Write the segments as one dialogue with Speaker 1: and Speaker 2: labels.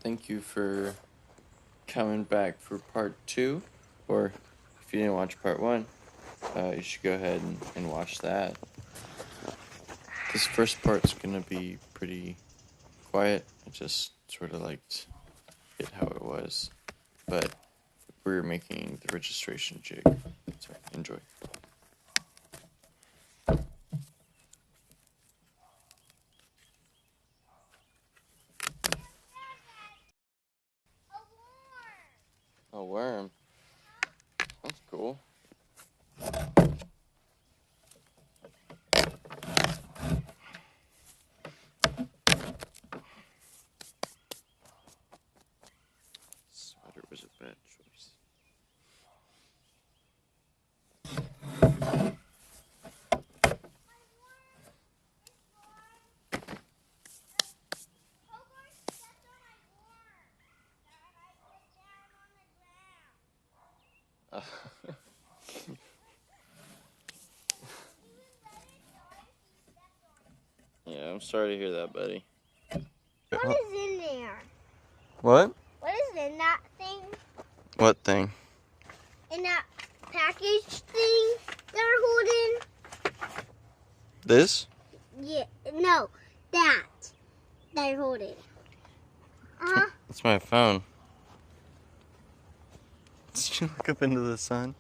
Speaker 1: thank you for coming back for part 2. Or if you didn't watch part 1, you should go ahead and watch that. This first part's gonna be pretty quiet. I just sort of liked it how it was. But we're making the registration jig. So enjoy. A worm. That's cool. Sweater was a bad choice. Yeah, I'm sorry to hear that, buddy.
Speaker 2: What is in there?
Speaker 1: What?
Speaker 2: What is in that thing?
Speaker 1: What thing?
Speaker 2: In that package thing they're holding?
Speaker 1: This?
Speaker 2: Yeah, no, that they're holding. Uh-huh.
Speaker 1: That's my phone. Did you look up into the sun?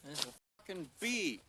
Speaker 1: There's a fucking bee.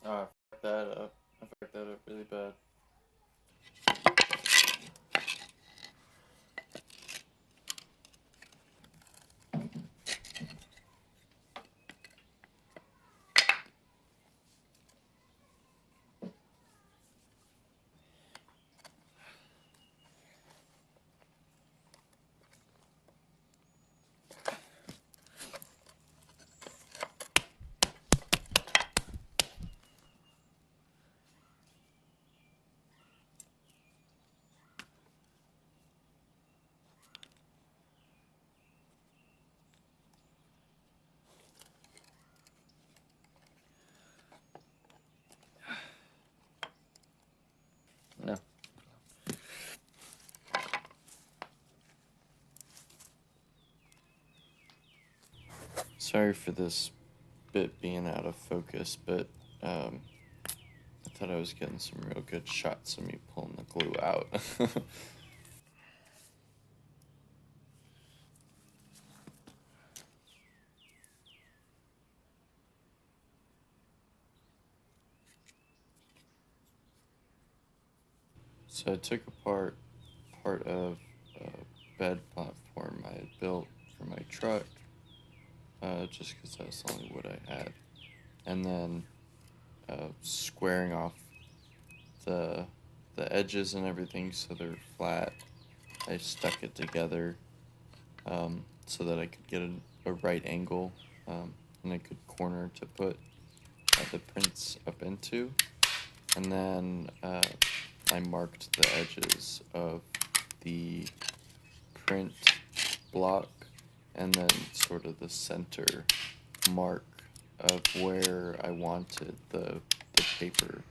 Speaker 1: Oh, I fucked that up. I fucked that up really bad. Sorry for this bit being out of focus, but I thought I was getting some real good shots of me pulling the glue out. So I took apart part of a bed platform I had built for my truck, just because that's the only wood I had. And then squaring off the edges and everything so they're flat, I stuck it together so that I could get a right angle and a good corner to put the prints up into. And then I marked the edges of the print block and then sort of the center mark of where I wanted the paper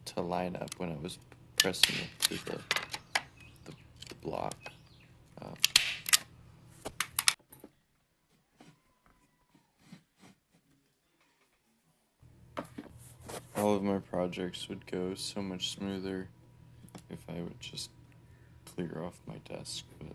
Speaker 1: to line up when I was pressing it to the block. All of my projects would go so much smoother if I would just clear off my desk, but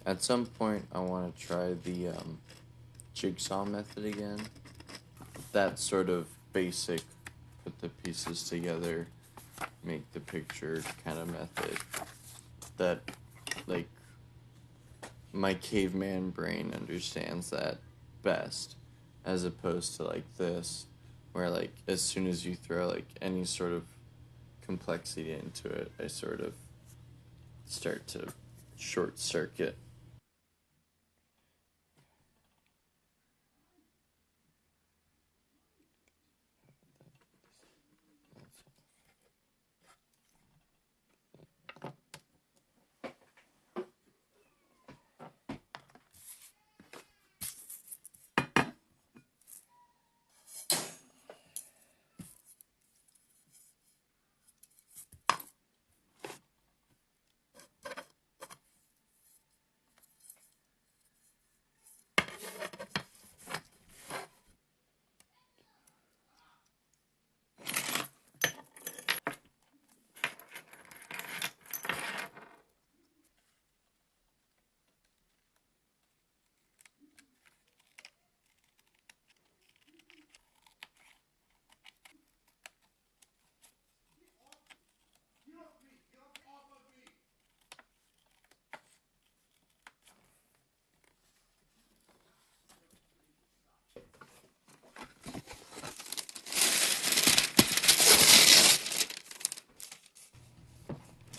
Speaker 1: at some point I want to try the jigsaw method again. That sort of basic, put the pieces together, make the picture kind of method that, like, my caveman brain understands that best, as opposed to like this, where like as soon as you throw like any sort of complexity into it, I sort of start to short circuit.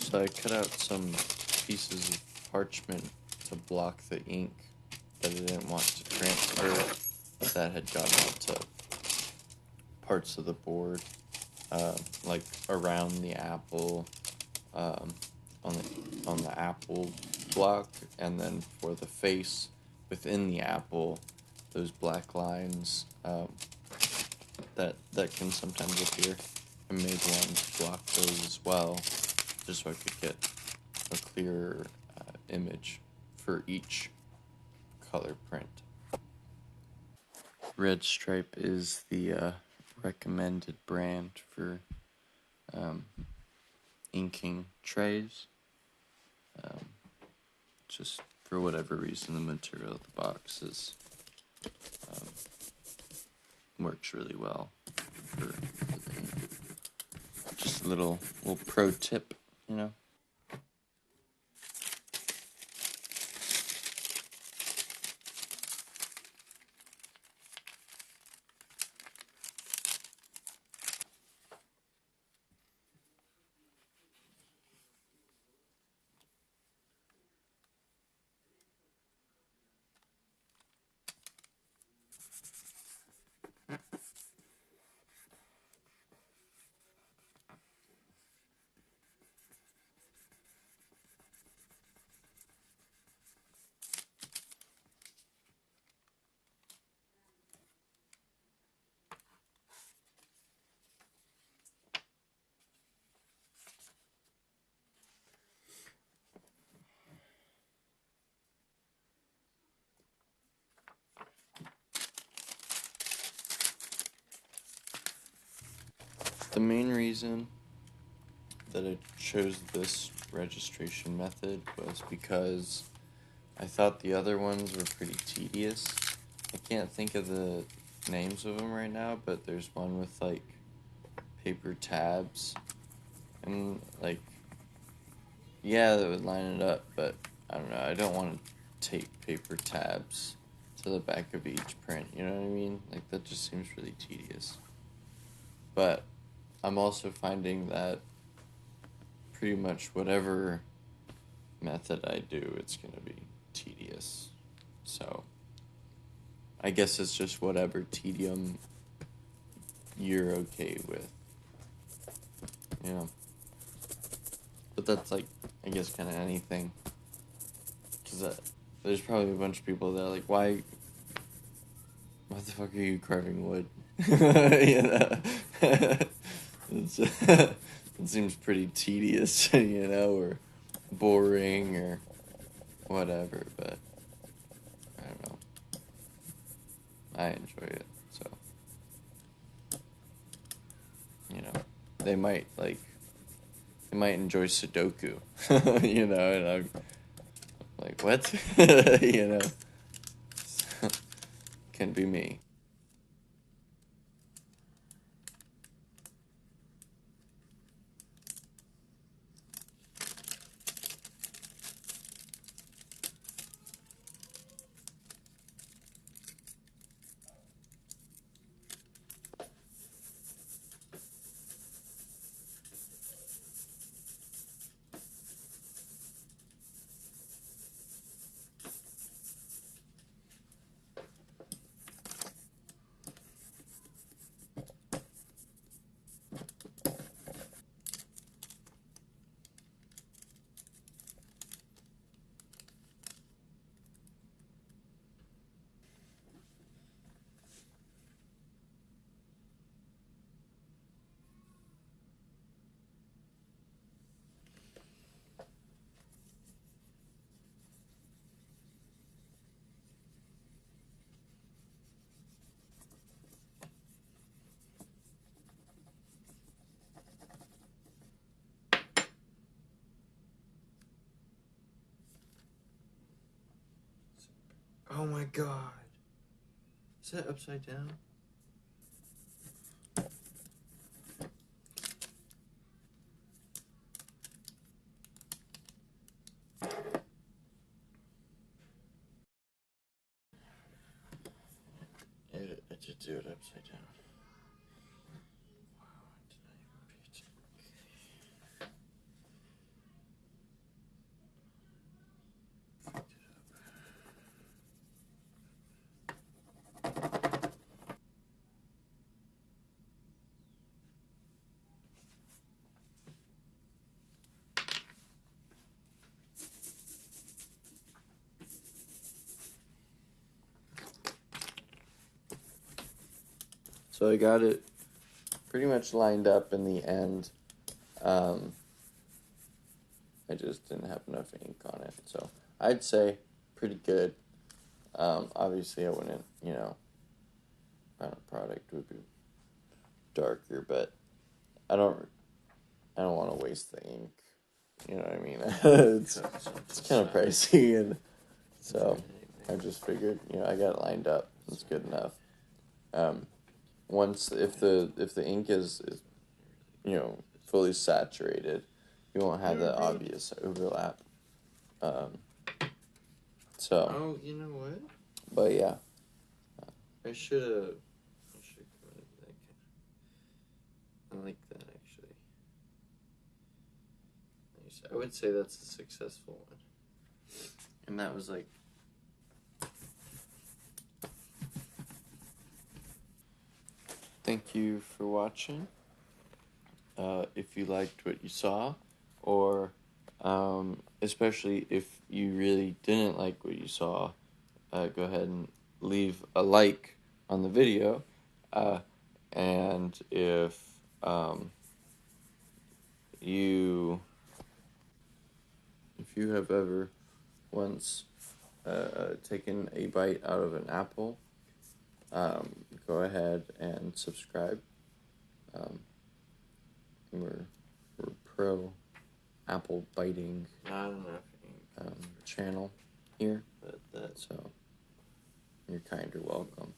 Speaker 1: So I cut out some pieces of parchment to block the ink that I didn't want to transfer that had gotten onto parts of the board, like around the apple, on the apple block, and then for the face within the apple, those black lines that can sometimes appear. I made one to block those as well, just so I could get a clearer image for each color print. Red Stripe is the recommended brand for inking trays. Just for whatever reason, the material of the box works really well for the ink. Just a little pro tip, you know. the main reason that I chose this registration method was because I thought the other ones were pretty tedious. I can't think of the names of them right now, but there's one with like paper tabs and like, yeah, that would line it up, but I don't know, I don't want to tape paper tabs to the back of each print, you know what I mean? Like, that just seems really tedious. But I'm also finding that pretty much whatever method I do, it's going to be tedious. So I guess it's just whatever tedium you're okay with, you know. But that's like, I guess, kind of anything. Because there's probably a bunch of people that are like, why the fuck are you carving wood? You know? It seems pretty tedious, you know, or boring or whatever, but I don't know. I enjoy it, so, you know, they might enjoy Sudoku, you know, and I'm like, what? You know, can be me. Oh my god. Is that upside down? I did do it upside down. Wow, did I repeat? So I got it pretty much lined up in the end. I just didn't have enough ink on it. So I'd say pretty good. Obviously, I wouldn't, you know, final product would be darker, but I don't want to waste the ink. You know what I mean? It's kind of pricey, and so I just figured, you know, I got it lined up. It's good enough. Once if the ink is you know, fully saturated, you won't have that obvious overlap. So. Oh, you know what? But yeah, I should have. That. I like that actually. I would say that's a successful one. And that was like. Thank you for watching. If you liked what you saw, or especially if you really didn't like what you saw, go ahead and leave a like on the video. And if you have ever once taken a bite out of an apple, go ahead and subscribe. we're pro apple biting
Speaker 3: Not enough ink.
Speaker 1: channel here,
Speaker 3: But that's
Speaker 1: so you're welcome.